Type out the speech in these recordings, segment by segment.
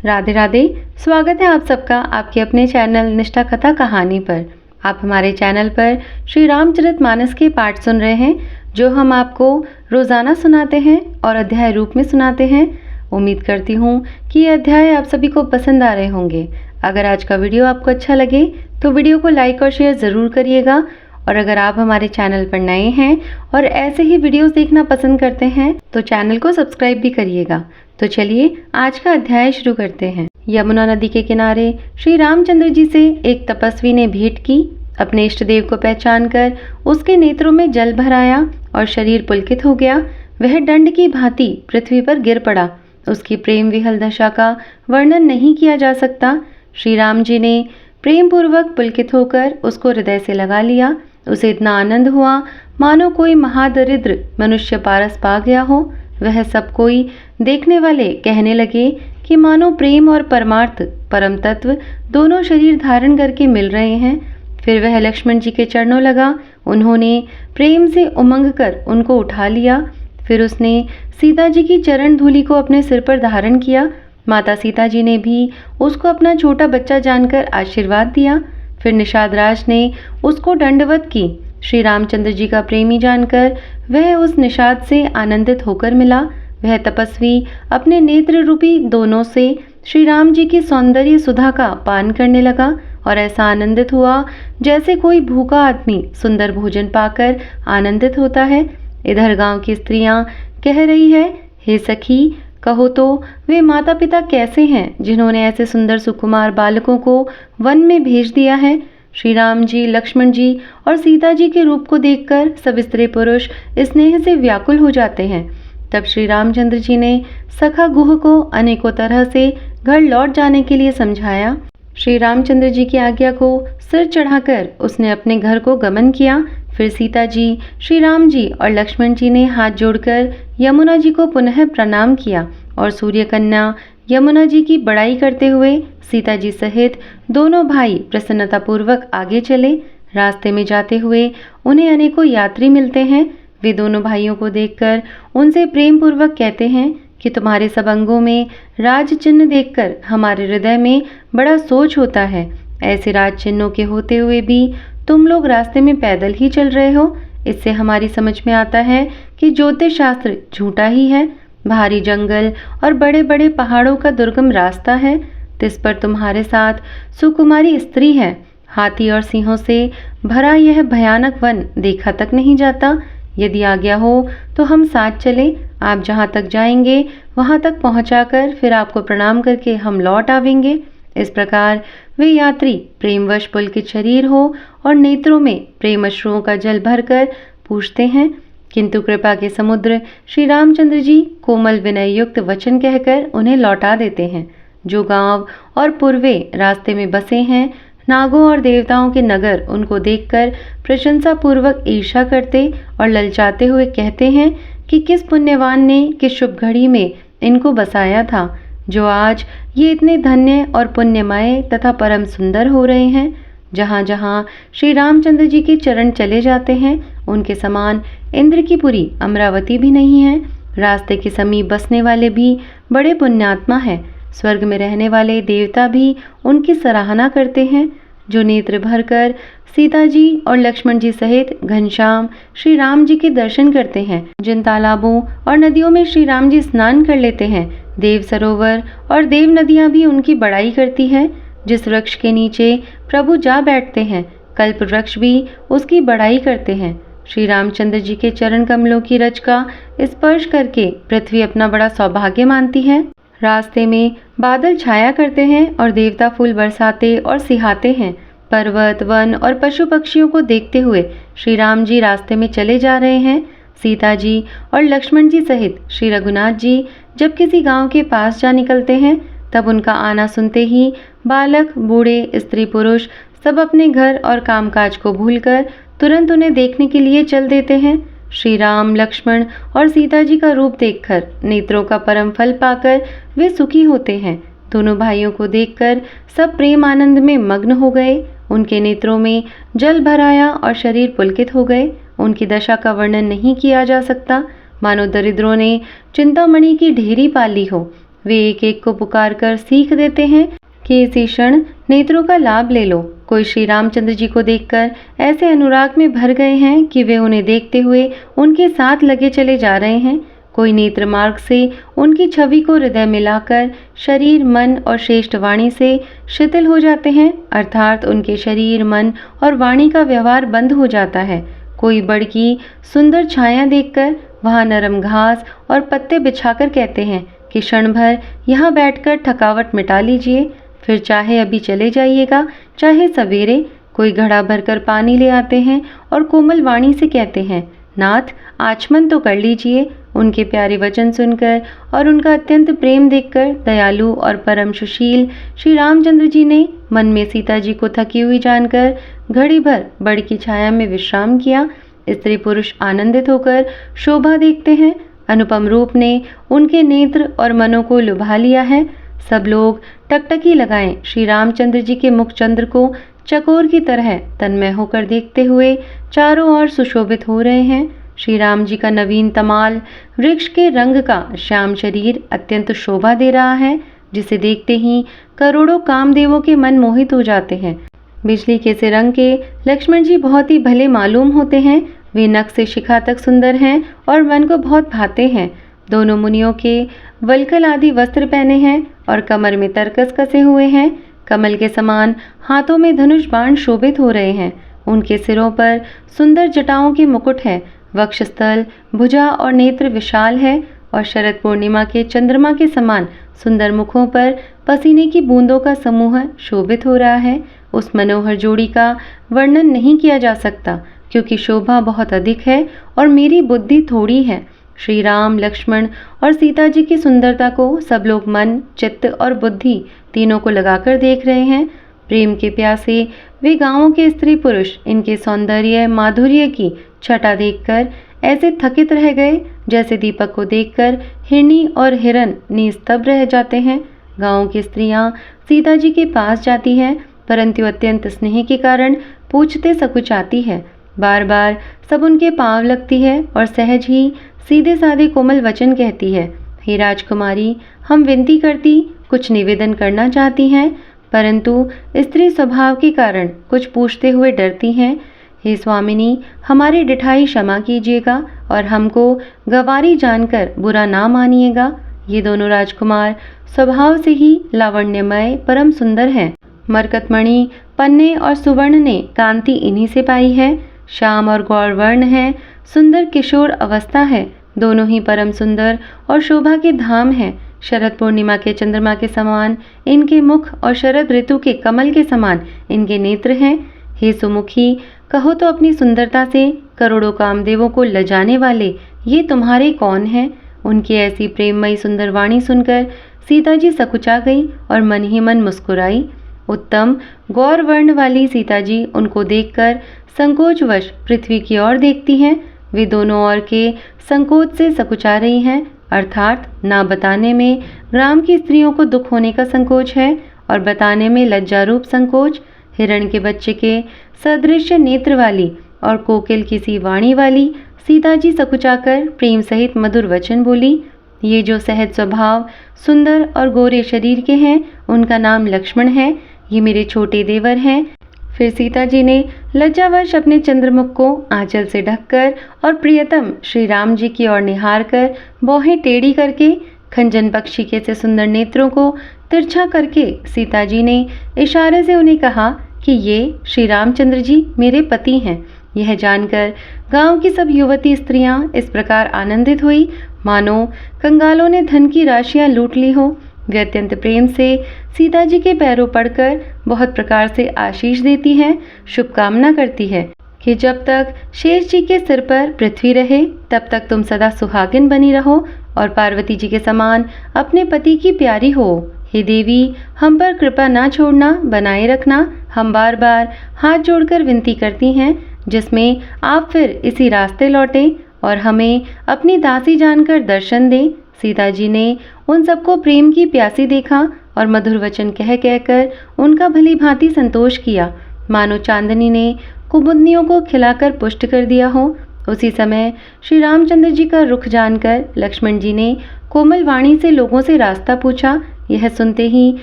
राधे राधे। स्वागत है आप सबका आपके अपने चैनल निष्ठा कथा कहानी पर। आप हमारे चैनल पर श्री रामचरितमानस के पाठ सुन रहे हैं, जो हम आपको रोज़ाना सुनाते हैं और अध्याय रूप में सुनाते हैं। उम्मीद करती हूँ कि ये अध्याय आप सभी को पसंद आ रहे होंगे। अगर आज का वीडियो आपको अच्छा लगे तो वीडियो को लाइक और शेयर ज़रूर करिएगा। और अगर आप हमारे चैनल पर नए हैं और ऐसे ही वीडियोस देखना पसंद करते हैं तो चैनल को सब्सक्राइब भी करिएगा। तो चलिए आज का अध्याय शुरू करते हैं। यमुना नदी के किनारे श्री रामचंद्र जी से एक तपस्वी ने भेंट की। अपने इष्ट देव को पहचान कर उसके नेत्रों में जल भराया और शरीर पुलकित हो गया। वह दंड की भांति पृथ्वी पर गिर पड़ा। उसकी प्रेम विहल दशा का वर्णन नहीं किया जा सकता। श्री राम जी ने प्रेम पूर्वक पुलकित होकर उसको हृदय से लगा लिया। उसे इतना आनंद हुआ मानो कोई महादरिद्र मनुष्य पारस पा गया हो। वह सब कोई देखने वाले कहने लगे कि मानो प्रेम और परमार्थ परम तत्व दोनों शरीर धारण करके मिल रहे हैं। फिर वह लक्ष्मण जी के चरणों लगा। उन्होंने प्रेम से उमंग कर उनको उठा लिया। फिर उसने सीता जी की चरण धूलि को अपने सिर पर धारण किया। माता सीता जी ने भी उसको अपना छोटा बच्चा जानकर आशीर्वाद दिया। फिर निषाद राज ने उसको दंडवत की। श्री रामचंद्र जी का प्रेमी जानकर वह उस निषाद से आनंदित होकर मिला। वह तपस्वी अपने नेत्र रूपी दोनों से श्री राम जी की सौंदर्य सुधा का पान करने लगा और ऐसा आनंदित हुआ जैसे कोई भूखा आदमी सुंदर भोजन पाकर आनंदित होता है। इधर गांव की स्त्रियां कह रही है, हे सखी, कहो तो वे माता पिता कैसे हैं जिन्होंने ऐसे सुंदर सुकुमार बालकों को वन में भेज दिया है। श्री राम जी, लक्ष्मण जी और सीता जी के रूप को देखकर सब स्त्री पुरुष स्नेह से व्याकुल हो जाते हैं। तब श्री रामचंद्र जी ने सखा गुह को अनेकों तरह से घर लौट जाने के लिए समझाया। श्री रामचंद्र जी की आज्ञा को सिर चढ़ाकर उसने अपने घर को गमन किया। फिर सीता जी, श्री राम जी और लक्ष्मण जी ने हाथ जोड़कर यमुना जी को पुनः प्रणाम किया और सूर्य कन्या यमुना जी की बड़ाई करते हुए सीता जी सहित दोनों भाई प्रसन्नतापूर्वक आगे चले। रास्ते में जाते हुए उन्हें अनेकों यात्री मिलते हैं। वे दोनों भाइयों को देखकर उनसे प्रेम पूर्वक कहते हैं कि तुम्हारे सब अंगों में राज चिन्ह देखकर हमारे हृदय में बड़ा सोच होता है। ऐसे राज चिन्हों के होते हुए भी तुम लोग रास्ते में पैदल ही चल रहे हो। इससे हमारी समझ में आता है कि ज्योतिष शास्त्र झूठा ही है। भारी जंगल और बड़े बड़े पहाड़ों का दुर्गम रास्ता है। जिस पर तुम्हारे साथ सुकुमारी स्त्री है। हाथी और सिंहों से भरा यह भयानक वन देखा तक नहीं जाता। यदि आज्ञा हो तो हम साथ चले। आप जहाँ तक जाएंगे वहाँ तक पहुँचाकर फिर आपको प्रणाम करके हम लौट आवेंगे। इस प्रकार वे यात्री प्रेमवश पुलकित शरीर हो और नेत्रों में प्रेम अश्रुओं का जल भरकर पूछते हैं। किंतु कृपा के समुद्र श्री रामचंद्र जी कोमल विनय युक्त वचन कहकर उन्हें लौटा देते हैं। जो गांव और पूर्वे रास्ते में बसे हैं, नागों और देवताओं के नगर उनको देखकर प्रशंसा पूर्वक ईर्ष्या करते और ललचाते हुए कहते हैं कि किस पुण्यवान ने किस शुभ घड़ी में इनको बसाया था, जो आज ये इतने धन्य और पुण्यमय तथा परम सुंदर हो रहे हैं। जहाँ जहाँ श्री रामचंद्र जी के चरण चले जाते हैं, उनके समान इंद्र की पुरी अमरावती भी नहीं है। रास्ते के समीप बसने वाले भी बड़े पुण्यात्मा है। स्वर्ग में रहने वाले देवता भी उनकी सराहना करते हैं। जो नेत्र भरकर सीता जी और लक्ष्मण जी सहित घनश्याम श्री राम जी के दर्शन करते हैं। जिन तालाबों और नदियों में श्री राम जी स्नान कर लेते हैं, देव सरोवर और देव नदियां भी उनकी बड़ाई करती है। जिस वृक्ष के नीचे प्रभु जा बैठते हैं, कल्प वृक्ष भी उसकी बड़ाई करते हैं। श्री रामचंद्र जी के चरण कमलों की रज का स्पर्श करके पृथ्वी अपना बड़ा सौभाग्य मानती है। रास्ते में बादल छाया करते हैं और देवता फूल बरसाते और सिहाते हैं। पर्वत, वन और पशु पक्षियों को देखते हुए श्री राम जी रास्ते में चले जा रहे हैं। सीता जी और लक्ष्मण जी सहित श्री रघुनाथ जी जब किसी गांव के पास जा निकलते हैं, तब उनका आना सुनते ही बालक, बूढ़े, स्त्री, पुरुष सब अपने घर और कामकाज को भूलकर तुरंत उन्हें देखने के लिए चल देते हैं। श्री राम, लक्ष्मण और सीता जी का रूप देखकर नेत्रों का परम फल पाकर वे सुखी होते हैं। दोनों भाइयों को देखकर सब प्रेम आनंद में मग्न हो गए। उनके नेत्रों में जल भर आया और शरीर पुलकित हो गए। उनकी दशा का वर्णन नहीं किया जा सकता। मानो दरिद्रों ने चिंतामणि की ढेरी पाली हो। वे एक एक को पुकार कर सीख देते हैं कि इसी क्षण नेत्रों का लाभ ले लो। कोई श्री रामचंद्र जी को देखकर ऐसे अनुराग में भर गए हैं कि वे उन्हें देखते हुए उनके साथ लगे चले जा रहे हैं। कोई नेत्र मार्ग से उनकी छवि को हृदय मिलाकर शरीर, मन और श्रेष्ठ वाणी से शिथिल हो जाते हैं, अर्थात उनके शरीर, मन और वाणी का व्यवहार बंद हो जाता है। कोई बड़ की सुंदर छाया देखकर वहां नरम घास और पत्ते बिछाकर कहते हैं कि क्षण भर यहाँ बैठकर थकावट मिटा लीजिए, फिर चाहे अभी चले जाइएगा, चाहे सवेरे। कोई घड़ा भरकर पानी ले आते हैं और कोमल वाणी से कहते हैं, नाथ आचमन तो कर लीजिए। उनके प्यारे वचन सुनकर और उनका अत्यंत प्रेम देखकर दयालु और परम सुशील श्री रामचंद्र जी ने मन में सीता जी को थकी हुई जानकर घड़ी भर बड़ की छाया में विश्राम किया। स्त्री पुरुष आनंदित होकर शोभा देखते हैं। अनुपम रूप ने उनके नेत्र और मनों को लुभा लिया है। सब लोग टकटकी लगाएं श्री रामचंद्र जी के मुख चंद्र को चकोर की तरह तन्मय होकर देखते हुए चारों ओर सुशोभित हो रहे हैं। श्री राम जी का नवीन तमाल वृक्ष के रंग का श्याम शरीर अत्यंत शोभा दे रहा है, जिसे देखते ही करोड़ों कामदेवों के मन मोहित हो जाते हैं। बिजली के से रंग के लक्ष्मण जी बहुत ही भले मालूम होते हैं। वे नख से शिखा तक सुंदर हैं और मन को बहुत भाते हैं। दोनों मुनियों के वल्कल आदि वस्त्र पहने हैं और कमर में तरकस कसे हुए हैं। कमल के समान हाथों में धनुष बाण शोभित हो रहे हैं। उनके सिरों पर सुंदर जटाओं के मुकुट है। वक्षस्थल, भुजा और नेत्र विशाल है और शरद पूर्णिमा के चंद्रमा के समान सुंदर मुखों पर पसीने की बूंदों का समूह शोभित हो रहा है। उस मनोहर जोड़ी का वर्णन नहीं किया जा सकता, क्योंकि शोभा बहुत अधिक है और मेरी बुद्धि थोड़ी है। श्री राम, लक्ष्मण और सीता जी की सुंदरता को सब लोग मन, चित्त और बुद्धि तीनों को लगाकर देख रहे हैं। प्रेम के प्यासे वे गांवों के स्त्री पुरुष इनके सौंदर्य माधुर्य की छटा देखकर ऐसे थकित रह गए जैसे दीपक को देखकर हिरनी और हिरन निस्तब्ध रह जाते हैं। गांव की स्त्रियां सीता जी के पास जाती हैं, परंतु अत्यंत स्नेह के कारण पूछते सकुचाती है। बार बार सब उनके पांव लगती है और सहज ही सीधे साधे कोमल वचन कहती है, हे राजकुमारी, हम विनती करती कुछ निवेदन करना चाहती हैं, परंतु स्त्री स्वभाव के कारण कुछ पूछते हुए डरती हैं। हे स्वामिनी, हमारी डिठाई क्षमा कीजिएगा और हमको गवारी जानकर बुरा ना मानिएगा। ये दोनों राजकुमार स्वभाव से ही लावण्यमय परम सुंदर हैं। मरकतमणि, पन्ने और सुवर्ण ने कांति इन्हीं से पाई है। श्याम और गौर वर्ण है, सुंदर किशोर अवस्था है। दोनों ही परम सुंदर और शोभा के धाम हैं। शरद पूर्णिमा के चंद्रमा के समान इनके मुख और शरद ऋतु के कमल के समान इनके नेत्र हैं। हे सुमुखी, कहो तो अपनी सुंदरता से करोड़ों कामदेवों को लजाने वाले ये तुम्हारे कौन हैं? उनकी ऐसी प्रेममयी सुंदर वाणी सुनकर सीता जी सकुचा गई और मन ही मन मुस्कुराई। उत्तम गौर वर्ण वाली सीता जी उनको देखकर संकोचवश पृथ्वी की ओर देखती हैं। वे दोनों ओर के संकोच से सकुचा रही हैं, अर्थात ना बताने में ग्राम की स्त्रियों को दुख होने का संकोच है और बताने में लज्जारूप संकोच। हिरण के बच्चे के सदृश नेत्र वाली और कोकिल किसी वाणी वाली सीता जी सकुचाकर प्रेम सहित मधुर वचन बोली। ये जो सहज स्वभाव, सुंदर और गोरे शरीर के हैं, उनका नाम लक्ष्मण है। ये मेरे छोटे देवर हैं। फिर सीता जी ने लज्जावश अपने चंद्रमुख को आंचल से ढककर और प्रियतम श्री राम जी की ओर निहार कर भौहें टेढ़ी करके खंजन पक्षी के से सुंदर नेत्रों को तिरछा करके सीता जी ने इशारे से उन्हें कहा कि ये श्री रामचंद्र जी मेरे पति हैं। यह जानकर गांव की सब युवती स्त्रियां इस प्रकार आनंदित हुई मानो कंगालों ने धन की राशियां लूट ली हो। वे अत्यंत प्रेम से सीता जी के पैरों पड़कर बहुत प्रकार से आशीष देती हैं, शुभकामना करती है कि जब तक शेष जी के सिर पर पृथ्वी रहे तब तक तुम सदा सुहागिन बनी रहो और पार्वती जी के समान अपने पति की प्यारी हो। हे देवी, हम पर कृपा ना छोड़ना, बनाए रखना। हम बार बार हाथ जोड़कर विनती करती हैं, जिसमें आप फिर इसी रास्ते लौटें और हमें अपनी दासी जानकर दर्शन दें। सीता जी ने उन सबको प्रेम की प्यासी देखा और मधुर वचन कह कहकर उनका भली भांति संतोष किया, मानो चांदनी ने कुमुदनियों को खिलाकर पुष्ट कर दिया हो। उसी समय श्री रामचंद्र जी का रुख जानकर लक्ष्मण जी ने कोमल वाणी से लोगों से रास्ता पूछा। यह सुनते ही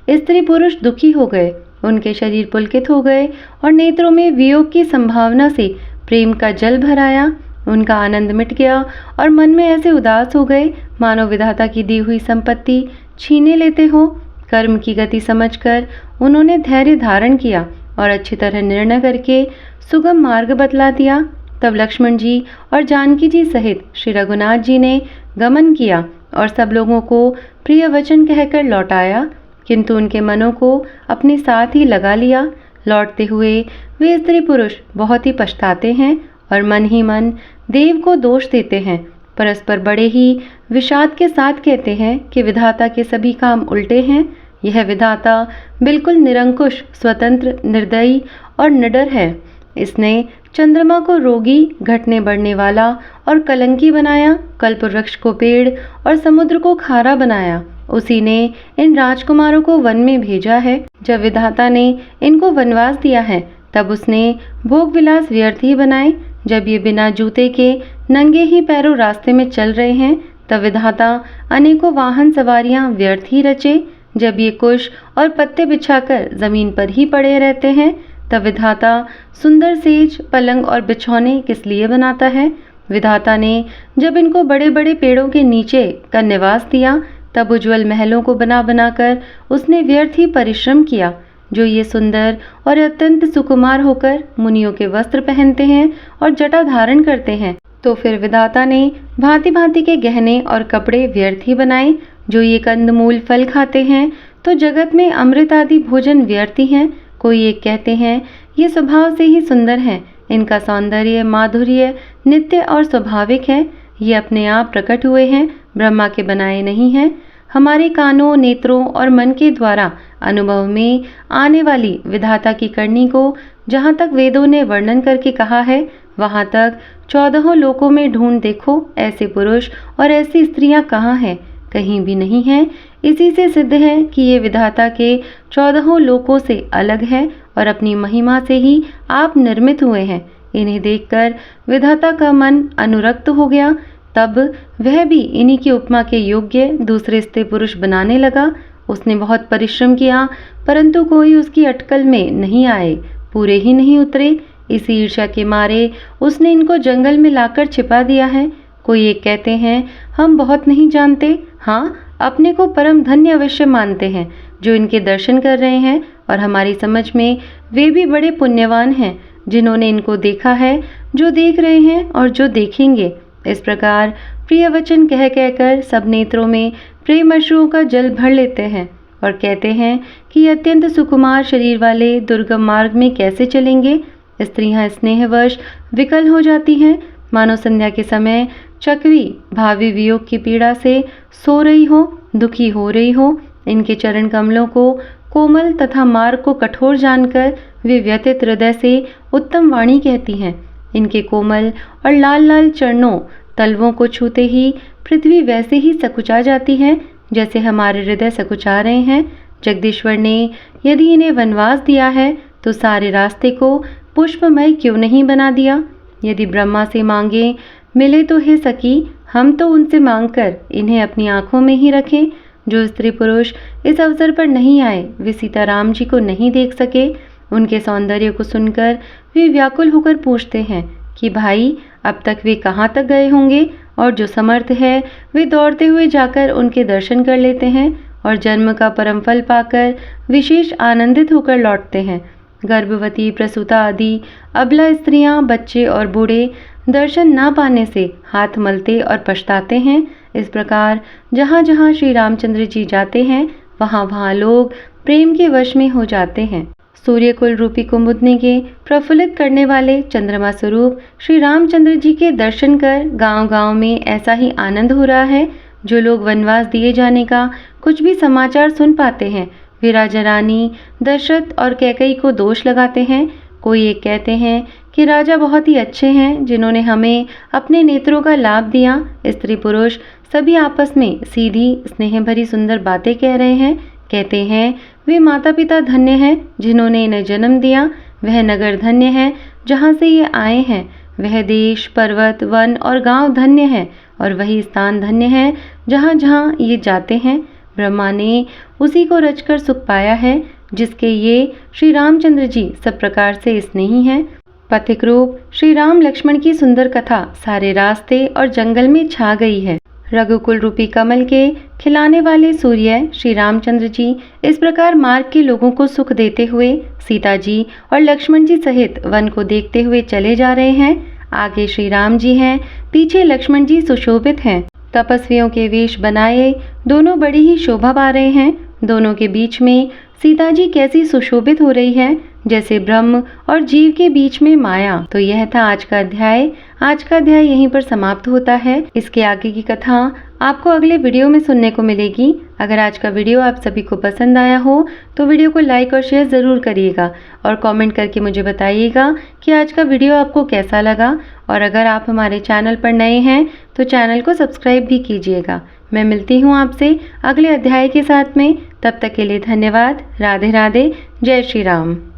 स्त्री पुरुष दुखी हो गए, उनके शरीर पुलकित हो गए और नेत्रों में वियोग की संभावना से प्रेम का जल भर आया। उनका आनंद मिट गया और मन में ऐसे उदास हो गए मानो विधाता की दी हुई संपत्ति छीने लेते हो। कर्म की गति समझकर उन्होंने धैर्य धारण किया और अच्छी तरह निर्णय करके सुगम मार्ग बतला दिया। तब लक्ष्मण जी और जानकी जी सहित श्री रघुनाथ जी ने गमन किया और सब लोगों को प्रिय वचन कहकर लौटाया, किंतु उनके मनों को अपने साथ ही लगा लिया। लौटते हुए वे स्त्री पुरुष बहुत ही पछताते हैं और मन ही मन देव को दोष देते हैं। परस्पर बड़े ही विषाद के साथ कहते हैं कि विधाता के सभी काम उल्टे हैं। यह विधाता बिल्कुल निरंकुश, स्वतंत्र, निर्दयी और निडर है। इसने चंद्रमा को रोगी, घटने बढ़ने वाला और कलंकी बनाया, कल्प वृक्ष को पेड़ और समुद्र को खारा बनाया। उसी ने इन राजकुमारों को वन में भेजा है। जब विधाता ने इनको वनवास दिया है तब उसने भोग विलास व्यर्थ ही बनाए। जब ये बिना जूते के नंगे ही पैरों रास्ते में चल रहे हैं तब विधाता अनेकों वाहन सवारियां व्यर्थ ही रचे। जब ये कुश और पत्ते बिछाकर जमीन पर ही पड़े रहते हैं तब विधाता सुंदर सेज, पलंग और बिछौने किस लिए बनाता है। विधाता ने जब इनको बड़े बड़े पेड़ों के नीचे का निवास दिया तब उज्जवल महलों को बना बनाकर उसने व्यर्थ ही परिश्रम किया। जो ये सुंदर और अत्यंत सुकुमार होकर मुनियों के वस्त्र पहनते हैं और जटा धारण करते हैं, तो फिर विधाता ने भांति भांति के गहने और कपड़े व्यर्थ ही बनाए। जो ये कंदमूल फल खाते हैं तो जगत में अमृत आदि भोजन व्यर्थ ही हैं। कोई एक कहते हैं ये स्वभाव से ही सुंदर हैं, इनका सौंदर्य माधुर्य नित्य और स्वाभाविक है, ये अपने आप प्रकट हुए हैं, ब्रह्मा के बनाए नहीं हैं। हमारे कानों, नेत्रों और मन के द्वारा अनुभव में आने वाली विधाता की करनी को जहाँ तक वेदों ने वर्णन करके कहा है वहाँ तक 14 लोकों में ढूंढ देखो, ऐसे पुरुष और ऐसी स्त्रियां कहाँ हैं? कहीं भी नहीं हैं। इसी से सिद्ध है कि ये विधाता के 14 लोकों से अलग है और अपनी महिमा से ही आप निर्मित हुए हैं। इन्हें देखकर विधाता का मन अनुरक्त हो गया। तब वह भी इन्हीं की उपमा के योग्य दूसरे स्त्री पुरुष बनाने लगा। उसने बहुत परिश्रम किया परंतु कोई उसकी अटकल में नहीं आए, पूरे ही नहीं उतरे। इसी ईर्ष्या के मारे उसने इनको जंगल में लाकर छिपा दिया है। कोई एक कहते हैं हम बहुत नहीं जानते, हाँ अपने को परम धन्य अवश्य मानते हैं जो इनके दर्शन कर रहे हैं, और हमारी समझ में वे भी बड़े पुण्यवान हैं जिन्होंने इनको देखा है, जो देख रहे हैं और जो देखेंगे। इस प्रकार प्रिय वचन कह कहकर सब नेत्रों में प्रेम अश्रुओं का जल भर लेते हैं और कहते हैं कि अत्यंत सुकुमार शरीर वाले दुर्गम मार्ग में कैसे चलेंगे। स्त्रियां स्नेहवश विकल हो जाती हैं, मानो संध्या के समय चकवी भावी वियोग की पीड़ा से सो रही हो, दुखी हो रही हो। इनके चरण कमलों को कोमल तथा मार्ग को कठोर जानकर वे व्यथित हृदय से उत्तम वाणी कहती हैं। इनके कोमल और लाल लाल चरणों तलवों को छूते ही पृथ्वी वैसे ही सकुचा जाती है जैसे हमारे हृदय सकुचा रहे हैं। जगदीश्वर ने यदि इन्हें वनवास दिया है तो सारे रास्ते को पुष्पमय क्यों नहीं बना दिया। यदि ब्रह्मा से मांगे मिले तो हे सखी, हम तो उनसे मांगकर इन्हें अपनी आंखों में ही रखें। जो स्त्री पुरुष इस अवसर पर नहीं आए वे सीताराम जी को नहीं देख सके। उनके सौंदर्य को सुनकर वे व्याकुल होकर पूछते हैं कि भाई अब तक वे कहाँ तक गए होंगे, और जो समर्थ है वे दौड़ते हुए जाकर उनके दर्शन कर लेते हैं और जन्म का परम फल पाकर विशेष आनंदित होकर लौटते हैं। गर्भवती, प्रसूता आदि अबला स्त्रियां, बच्चे और बूढ़े दर्शन न पाने से हाथ मलते और पछताते हैं। इस प्रकार जहाँ जहाँ श्री रामचंद्र जी जाते हैं वहाँ वहाँ लोग प्रेम के वश में हो जाते हैं। सूर्यकुल रूपी कुमुदनी के प्रफुल्लित करने वाले चंद्रमा स्वरूप श्री रामचंद्र जी के दर्शन कर गांव-गांव में ऐसा ही आनंद हो रहा है। जो लोग वनवास दिए जाने का कुछ भी समाचार सुन पाते हैं वे राजा रानी दशरथ और कैकेयी को दोष लगाते हैं। कोई एक कहते हैं कि राजा बहुत ही अच्छे हैं जिन्होंने हमें अपने नेत्रों का लाभ दिया। स्त्री पुरुष सभी आपस में सीधी स्नेह भरी सुंदर बातें कह रहे हैं। कहते हैं वे माता पिता धन्य हैं जिन्होंने इन्हें जन्म दिया, वह नगर धन्य है जहाँ से ये आए हैं, वह देश, पर्वत, वन और गांव धन्य है और वही स्थान धन्य है जहाँ जहाँ ये जाते हैं। ब्रह्मा ने उसी को रचकर सुख पाया है जिसके ये श्री रामचंद्र जी सब प्रकार से स्नेही हैं। पथिक रूप श्री राम लक्ष्मण की सुंदर कथा सारे रास्ते और जंगल में छा गई है। रघुकुल रूपी कमल के खिलाने वाले सूर्य श्री रामचंद्र जी इस प्रकार मार्ग के लोगों को सुख देते हुए सीता जी और लक्ष्मण जी सहित वन को देखते हुए चले जा रहे हैं। आगे श्री राम जी हैं, पीछे लक्ष्मण जी सुशोभित हैं। तपस्वियों के वेश बनाए दोनों बड़ी ही शोभा पा रहे हैं। दोनों के बीच में सीता जी कैसी सुशोभित हो रही है जैसे ब्रह्म और जीव के बीच में माया। तो यह था आज का अध्याय। आज का अध्याय यहीं पर समाप्त होता है। इसके आगे की कथा आपको अगले वीडियो में सुनने को मिलेगी। अगर आज का वीडियो आप सभी को पसंद आया हो तो वीडियो को लाइक और शेयर ज़रूर करिएगा और कमेंट करके मुझे बताइएगा कि आज का वीडियो आपको कैसा लगा। और अगर आप हमारे चैनल पर नए हैं तो चैनल को सब्सक्राइब भी कीजिएगा। मैं मिलती हूँ आपसे अगले अध्याय के साथ में। तब तक के लिए धन्यवाद। राधे राधे। जय श्री राम।